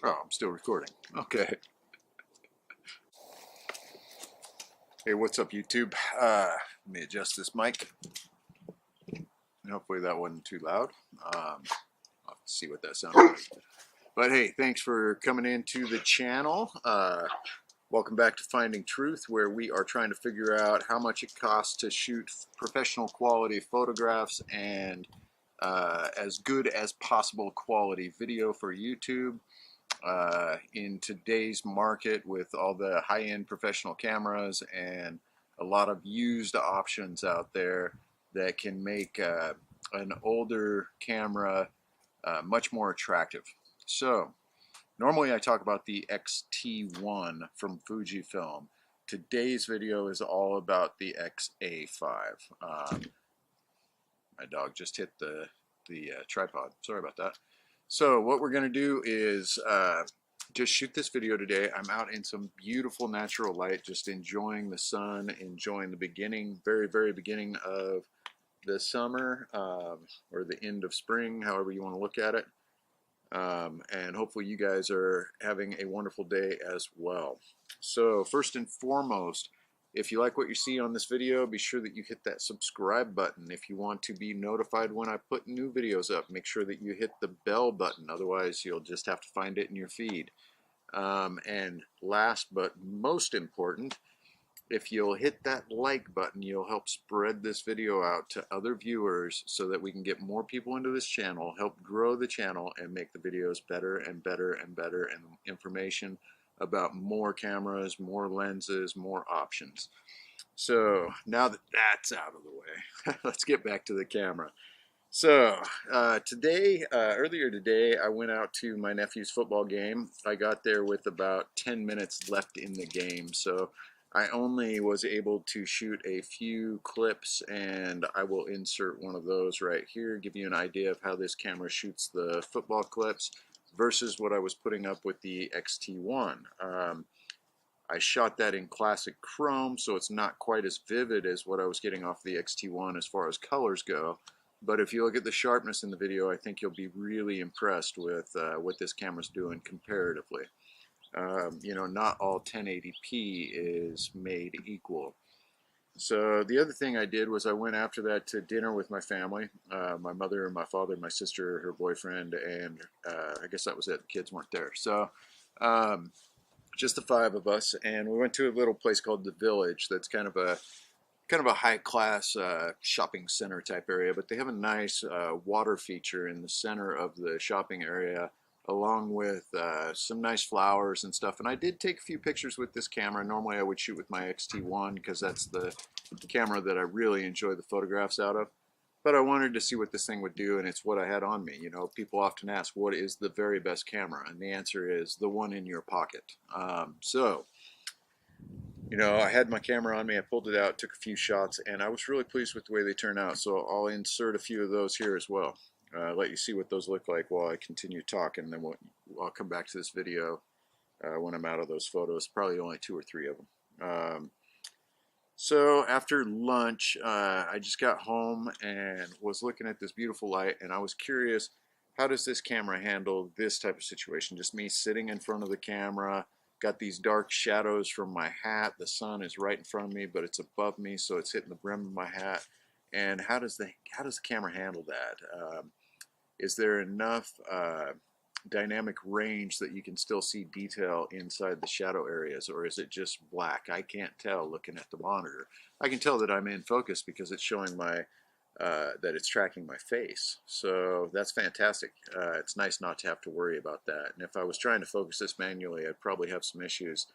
Oh, I'm still recording. Okay. Hey, what's up, YouTube? Let me adjust this mic. Hopefully that wasn't too loud. I'll have to see what that sounds like. But hey, thanks for coming into the channel. Welcome back to Finding Truth, where we are trying to figure out how much it costs to shoot professional quality photographs and as good as possible quality video for YouTube. In today's market, with all the high-end professional cameras and a lot of used options out there that can make an older camera much more attractive. So normally I talk about the X T1 from Fujifilm. Today's video is all about the X-A5. My dog just hit the tripod. Sorry about that. So what we're going to do is just shoot this video today. I'm out in some beautiful natural light, just enjoying the sun, enjoying the beginning, very beginning of the summer, or the end of spring, however you want to look at it. And hopefully you guys are having a wonderful day as well. So first and foremost, if you like what you see on this video, be sure that you hit that subscribe button. If you want to be notified when I put new videos up, make sure that you hit the bell button. Otherwise, you'll just have to find it in your feed. And last but most important, if you'll hit that like button, you'll help spread this video out to other viewers so that we can get more people into this channel, help grow the channel, and make the videos better and better and better, and information about more cameras, more lenses, more options. So now that that's out of the way, let's get back to the camera. So earlier today, I went out to my nephew's football game. I got there with about 10 minutes left in the game, so I only was able to shoot a few clips, and I will insert one of those right here, give you an idea of how this camera shoots the football clips versus what I was putting up with the X T1. I shot that in classic chrome, so it's not quite as vivid as what I was getting off the X T1 as far as colors go. But if you look at the sharpness in the video, I think you'll be really impressed with what this camera's doing comparatively. You know, not all 1080p is made equal. So the other thing I did was I went after that to dinner with my family, my mother and my father, my sister, her boyfriend, and I guess that was it. The kids weren't there. So just the five of us, and we went to a little place called The Village that's kind of a high-class shopping center type area, but they have a nice water feature in the center of the shopping area, along with some nice flowers and stuff. And I did take a few pictures with this camera. Normally I would shoot with my X T1 because that's the camera that I really enjoy the photographs out of. But I wanted to see what this thing would do, and it's what I had on me. You know, people often ask, what is the very best camera? And the answer is the one in your pocket. You know, I had my camera on me, I pulled it out, took a few shots, and I was really pleased with the way they turned out. So I'll insert a few of those here as well. Let you see what those look like while I continue talking, and then I'll come back to this video when I'm out of those photos. Probably only 2 or 3 of them. So after lunch, I just got home and was looking at this beautiful light, and I was curious, how does this camera handle this type of situation? Just me sitting in front of the camera, got these dark shadows from my hat. The sun is right in front of me, but it's above me, so it's hitting the brim of my hat. And how does the camera handle that? Is there enough dynamic range that you can still see detail inside the shadow areas, or is it just black? I can't tell looking at the monitor. I can tell that I'm in focus because it's showing my that it's tracking my face, so that's fantastic. It's nice not to have to worry about that. And if I was trying to focus this manually, I'd probably have some issues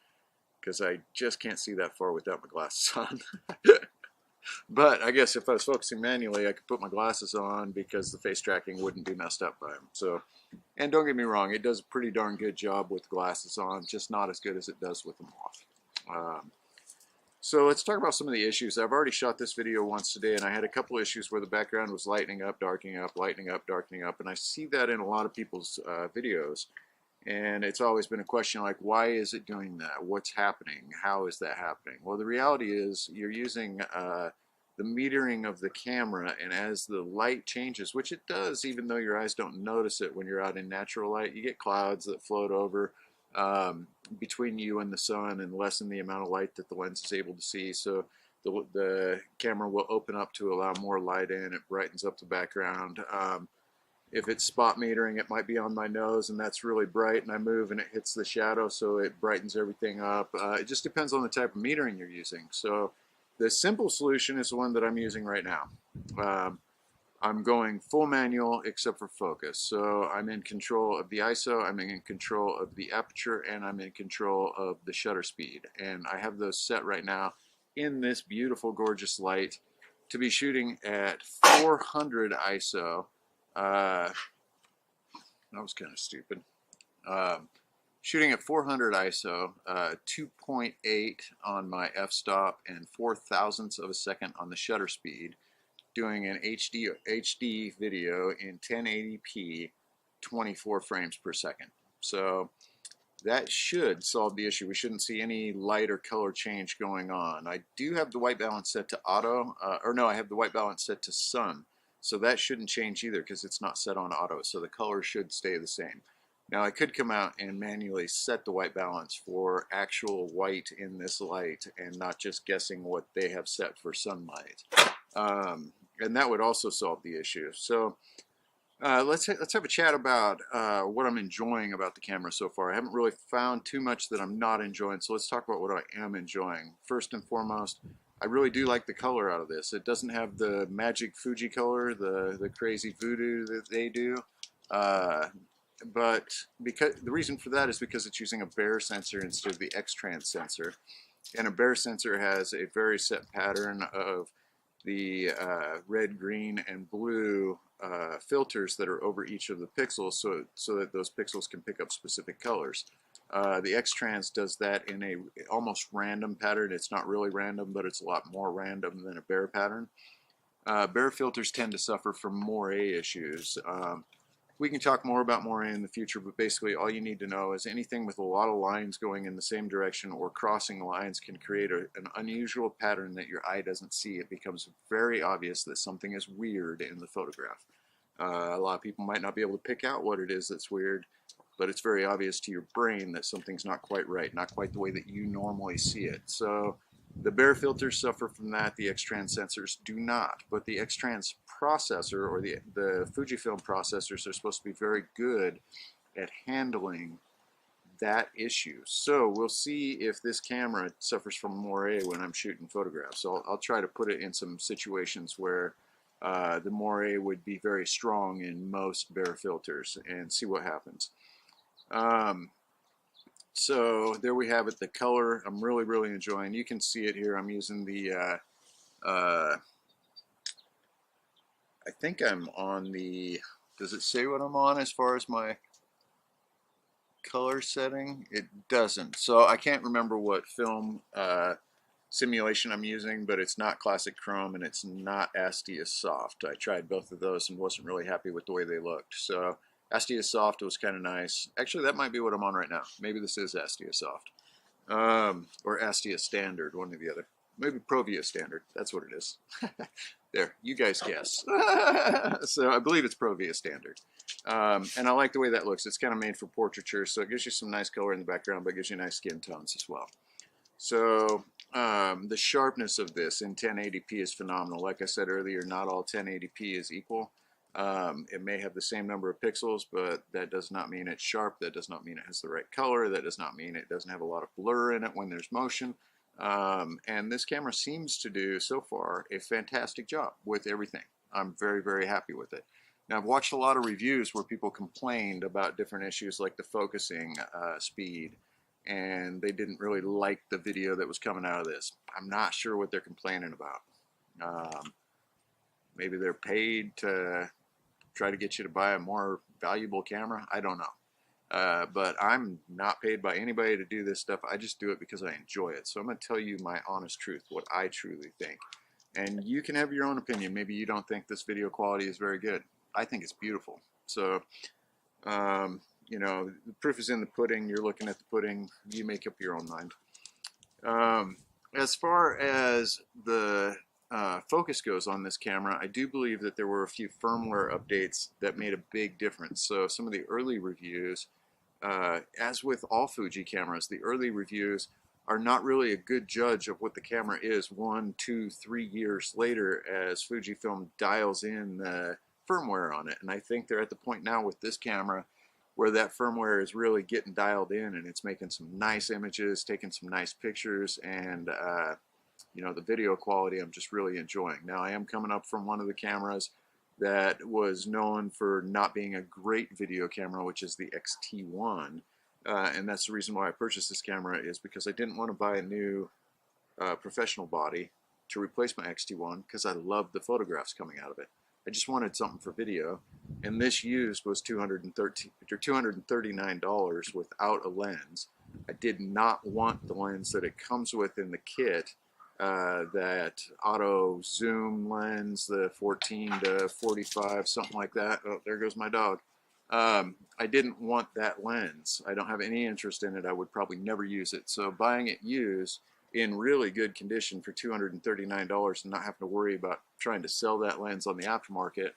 because I just can't see that far without my glasses on. But I guess if I was focusing manually, I could put my glasses on because the face tracking wouldn't be messed up by them. So, and don't get me wrong, it does a pretty darn good job with glasses on, just not as good as it does with them off. So let's talk about some of the issues. I've already shot this video once today, and I had a couple issues where the background was lightening up, darkening up, lightening up, darkening up, and I see that in a lot of people's videos. And it's always been a question like, why is it doing that? What's happening? How is that happening? Well, the reality is you're using the metering of the camera, and as the light changes, which it does even though your eyes don't notice it when you're out in natural light, you get clouds that float over between you and the sun and lessen the amount of light that the lens is able to see. So the camera will open up to allow more light in. It brightens up the background. If it's spot metering, it might be on my nose and that's really bright, and I move and it hits the shadow, so it brightens everything up. It just depends on the type of metering you're using. So the simple solution is the one that I'm using right now. I'm going full manual except for focus. So I'm in control of the ISO, I'm in control of the aperture, and I'm in control of the shutter speed. And I have those set right now in this beautiful, gorgeous light to be shooting at 400 ISO. That was kind of stupid. Shooting at 400 ISO, 2.8 on my f-stop, and 0.004 of a second on the shutter speed, doing an HD video in 1080p, 24 frames per second. So that should solve the issue. We shouldn't see any light or color change going on. I do have the white balance set to auto, or no, I have the white balance set to sun. So that shouldn't change either because it's not set on auto, so the color should stay the same. Now I could come out and manually set the white balance for actual white in this light and not just guessing what they have set for sunlight. And that would also solve the issue. So let's have a chat about what I'm enjoying about the camera so far. I haven't really found too much that I'm not enjoying, so let's talk about what I am enjoying. First and foremost, I really do like the color out of this. It doesn't have the magic Fuji color, the crazy voodoo that they do. But because the reason for that is because it's using a Bayer sensor instead of the X-Trans sensor. And a Bayer sensor has a very set pattern of the red, green, and blue filters that are over each of the pixels so that those pixels can pick up specific colors. The X-Trans does that in a almost random pattern. It's not really random, but it's a lot more random than a Bayer pattern. Bayer filters tend to suffer from moiré issues. We can talk more about moiré in the future, but basically all you need to know is anything with a lot of lines going in the same direction or crossing lines can create an unusual pattern that your eye doesn't see. It becomes very obvious that something is weird in the photograph. A lot of people might not be able to pick out what it is that's weird, but it's very obvious to your brain that something's not quite right, not quite the way that you normally see it. So the Bayer filters suffer from that, the X-Trans sensors do not, but the X-Trans processor, or the Fujifilm processors, are supposed to be very good at handling that issue. So we'll see if this camera suffers from moiré when I'm shooting photographs. So I'll try to put it in some situations where the moiré would be very strong in most Bayer filters and see what happens. So there we have it, the color I'm really enjoying. You can see it here. I'm using the, I think I'm on the, does it say what I'm on as far as my color setting? It doesn't. So I can't remember what film simulation I'm using, but it's not classic chrome and it's not ASTIA soft. I tried both of those and wasn't really happy with the way they looked. So ASTIA soft was kind of nice. Actually, that might be what I'm on right now. Maybe this is ASTIA soft. Or ASTIA standard, one or the other. Maybe Provia standard. That's what it is. There, you guys guess. So I believe it's Provia standard. And I like the way that looks. It's kind of made for portraiture, so it gives you some nice color in the background, but gives you nice skin tones as well. So the sharpness of this in 1080p is phenomenal. Like I said earlier, not all 1080p is equal. It may have the same number of pixels, but that does not mean it's sharp. That does not mean it has the right color. That does not mean it doesn't have a lot of blur in it when there's motion. And this camera seems to do, so far, a fantastic job with everything. I'm very happy with it. Now, I've watched a lot of reviews where people complained about different issues like the focusing speed, and they didn't really like the video that was coming out of this. I'm not sure what they're complaining about. Maybe they're paid to try to get you to buy a more valuable camera. I don't know. But I'm not paid by anybody to do this stuff. I just do it because I enjoy it. So I'm going to tell you my honest truth, what I truly think. And you can have your own opinion. Maybe you don't think this video quality is very good. I think it's beautiful. So, you know, the proof is in the pudding. You're looking at the pudding. You make up your own mind. As far as the focus goes on this camera, I do believe that there were a few firmware updates that made a big difference. So some of the early reviews, as with all Fuji cameras, the early reviews are not really a good judge of what the camera is 1, 2, 3 years later as Fujifilm dials in the firmware on it. And I think they're at the point now with this camera where that firmware is really getting dialed in, and it's making some nice images, taking some nice pictures, and you know, the video quality I'm just really enjoying. Now, I am coming up from one of the cameras that was known for not being a great video camera, which is the X T1. And that's the reason why I purchased this camera, is because I didn't want to buy a new professional body to replace my X T1 because I loved the photographs coming out of it. I just wanted something for video, and this used was $239 without a lens. I did not want the lens that it comes with in the kit, that auto zoom lens, the 14 to 45, something like that. Oh, there goes my dog. I didn't want that lens. I don't have any interest in it. I would probably never use it. So buying it used in really good condition for $239 and not having to worry about trying to sell that lens on the aftermarket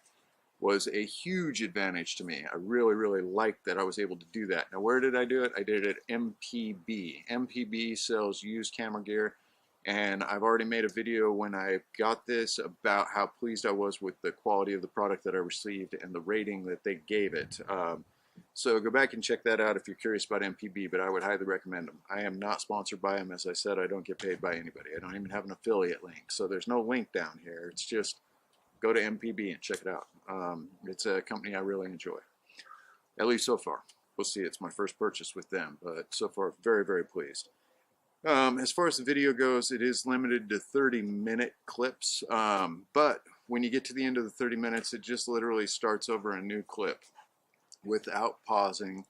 was a huge advantage to me. I really, really liked that I was able to do that. Now, where did I do it? I did it at MPB. MPB sells used camera gear, and I've already made a video when I got this about how pleased I was with the quality of the product that I received and the rating that they gave it. So go back and check that out if you're curious about MPB, but I would highly recommend them. I am not sponsored by them. As I said, I don't get paid by anybody. I don't even have an affiliate link, so there's no link down here. It's just go to MPB and check it out. It's a company I really enjoy, at least so far. We'll see. It's my first purchase with them, but so far very, very pleased. As far as the video goes, it is limited to 30-minute clips, but when you get to the end of the 30 minutes, it just literally starts over a new clip without pausing,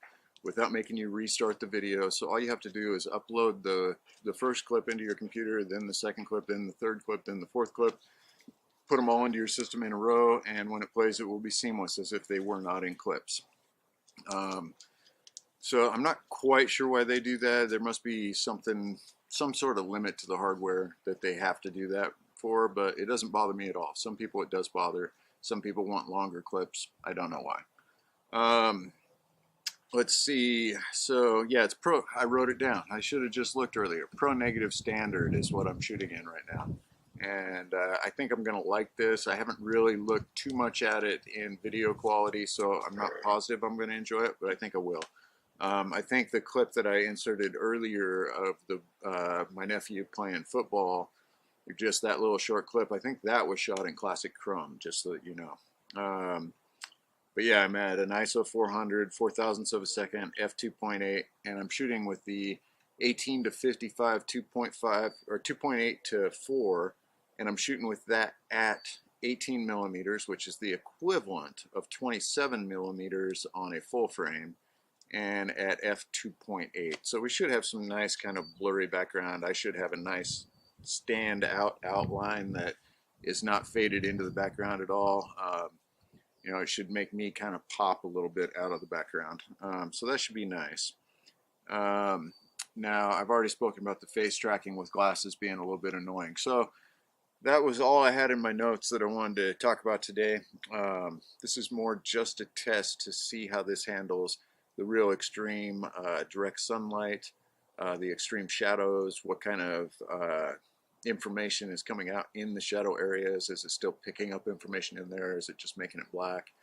without making you restart the video. So all you have to do is upload the first clip into your computer, then the second clip, then the third clip, then the fourth clip, put them all into your system in a row, and when it plays, it will be seamless as if they were not in clips. So I'm not quite sure why they do that. There must be some sort of limit to the hardware that they have to do that for, but it doesn't bother me at all. Some people it does bother. Some people want longer clips. I don't know why. Let's see. So yeah, it's pro. I wrote it down. I should have just looked earlier. Pro negative standard is what I'm shooting in right now. And I think I'm going to like this. I haven't really looked too much at it in video quality, so I'm not positive I'm going to enjoy it, but I think I will. I think the clip that I inserted earlier of my nephew playing football, just that little short clip, I think that was shot in classic chrome, just so that you know. But yeah, I'm at an ISO 400, 4,000ths of a second, f2.8, and I'm shooting with the 18 to 55 2.5 or 2.8 to 4, and I'm shooting with that at 18 millimeters, which is the equivalent of 27 millimeters on a full frame, and at f2.8. So we should have some nice kind of blurry background. I should have a nice stand out outline that is not faded into the background at all. You know, it should make me kind of pop a little bit out of the background. So that should be nice. Now, I've already spoken about the face tracking with glasses being a little bit annoying. So that was all I had in my notes that I wanted to talk about today. This is more just a test to see how this handles the real extreme direct sunlight, the extreme shadows, what kind of information is coming out in the shadow areas. Is it still picking up information in there? Is it just making it black?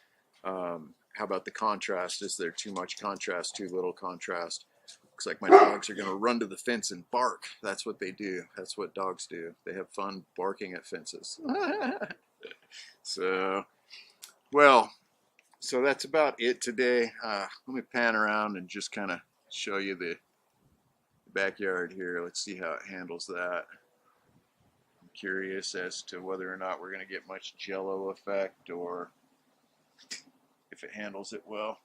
How about the contrast? Is there too much contrast, too little contrast? Looks like my dogs are going to run to the fence and bark. That's what they do. That's what dogs do. They have fun barking at fences. So, well, so that's about it today. Let me pan around and just kind of show you the backyard here. Let's see how it handles that. I'm curious as to whether or not we're going to get much jello effect or if it handles it well.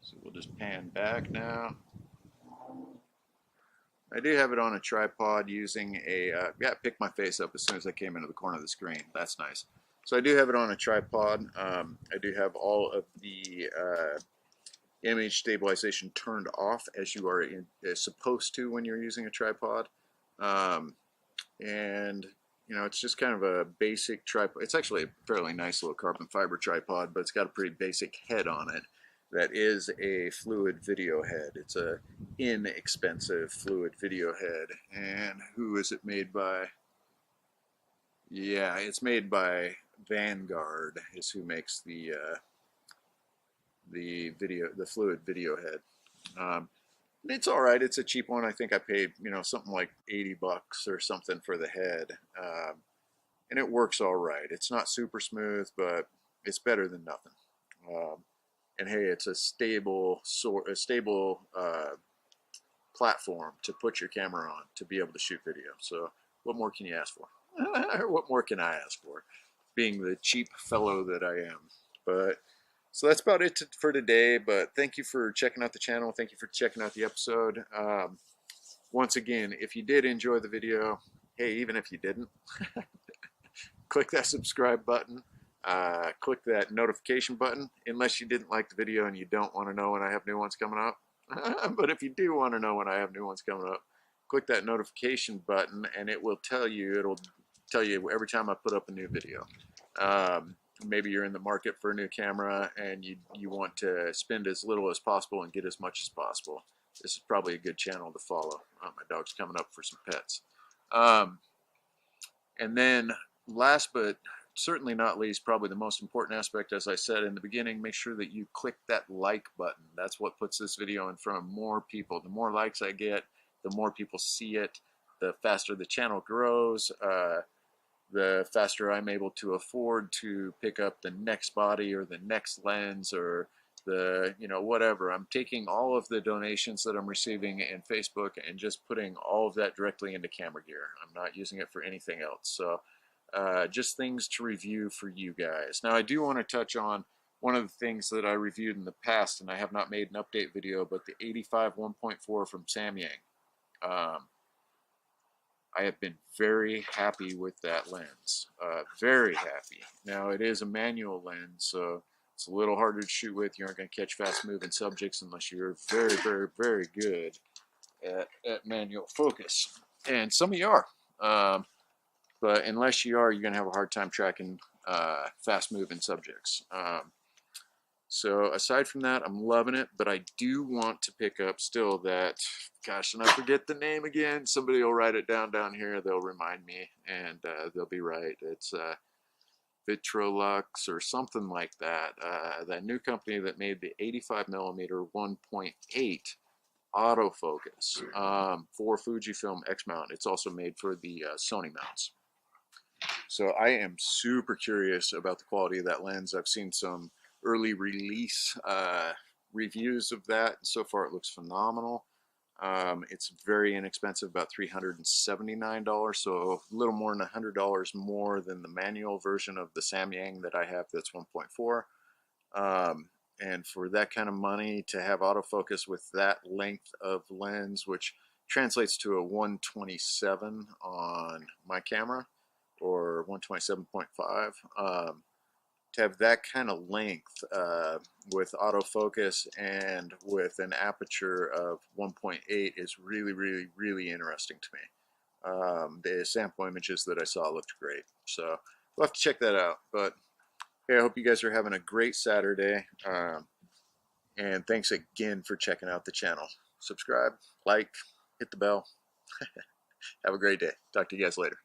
So we'll just pan back now. I do have it on a tripod using a, yeah, it picked my face up as soon as I came into the corner of the screen. That's nice. So I do have it on a tripod. I do have all of the image stabilization turned off as you are supposed to when you're using a tripod. And you know, it's just kind of a basic tripod. It's actually a fairly nice little carbon fiber tripod, but it's got a pretty basic head on it that is a fluid video head. It's a inexpensive fluid video head. And who is it made by? Yeah, it's made by Vanguard is who makes the fluid video head. It's all right. It's a cheap one. I think I paid, you know, something like 80 bucks or something for the head. And it works all right. It's not super smooth, but it's better than nothing. And hey, it's a stable platform to put your camera on to be able to shoot video. So what more can you ask for? What more can I ask for, being the cheap fellow that I am? But so that's about it for today. But thank you for checking out the channel. Thank you for checking out the episode. Once again, if you did enjoy the video, hey, even if you didn't, click that subscribe button. Click that notification button, unless you didn't like the video and you don't want to know when I have new ones coming up. But if you do want to know when I have new ones coming up, click that notification button and it will tell you, every time I put up a new video. Maybe you're in the market for a new camera and you want to spend as little as possible and get as much as possible. This is probably a good channel to follow. My dog's coming up for some pets. And then last but certainly not least, probably the most important aspect, as I said in the beginning, make sure that you click that like button. That's what puts this video in front of more people. The more likes I get, the more people see it, the faster the channel grows, the faster I'm able to afford to pick up the next body or the next lens or the, you know, whatever. I'm taking all of the donations that I'm receiving in Facebook and just putting all of that directly into camera gear. I'm not using it for anything else. So just things to review for you guys. Now I do want to touch on one of the things that I reviewed in the past, and I have not made an update video, but the 85 1.4 from Samyang. I have been very happy with that lens. Very happy. Now it is a manual lens, so it's a little harder to shoot with. You aren't going to catch fast moving subjects unless you're very, very, very good at manual focus. And some of you are. But unless you are, you're going to have a hard time tracking fast moving subjects. So aside from that, I'm loving it, but I do want to pick up still that, gosh, and I forget the name again. Somebody will write it down here. They'll remind me, and they'll be right. It's Vitrolux or something like that. That new company that made the 85mm 1.8 autofocus for Fujifilm X mount. It's also made for the Sony mounts. So I am super curious about the quality of that lens. I've seen some early release reviews of that. So far it looks phenomenal. It's very inexpensive, about $379, so a little more than $100 more than the manual version of the Samyang that I have that's 1.4. And for that kind of money to have autofocus with that length of lens, which translates to a 127 on my camera, or 127.5, to have that kind of length with autofocus and with an aperture of 1.8 is really, really, really interesting to me. The sample images that I saw looked great, so we'll have to check that out. But hey, I hope you guys are having a great Saturday, and thanks again for checking out the channel. Subscribe, like, hit the bell. Have a great day. Talk to you guys later.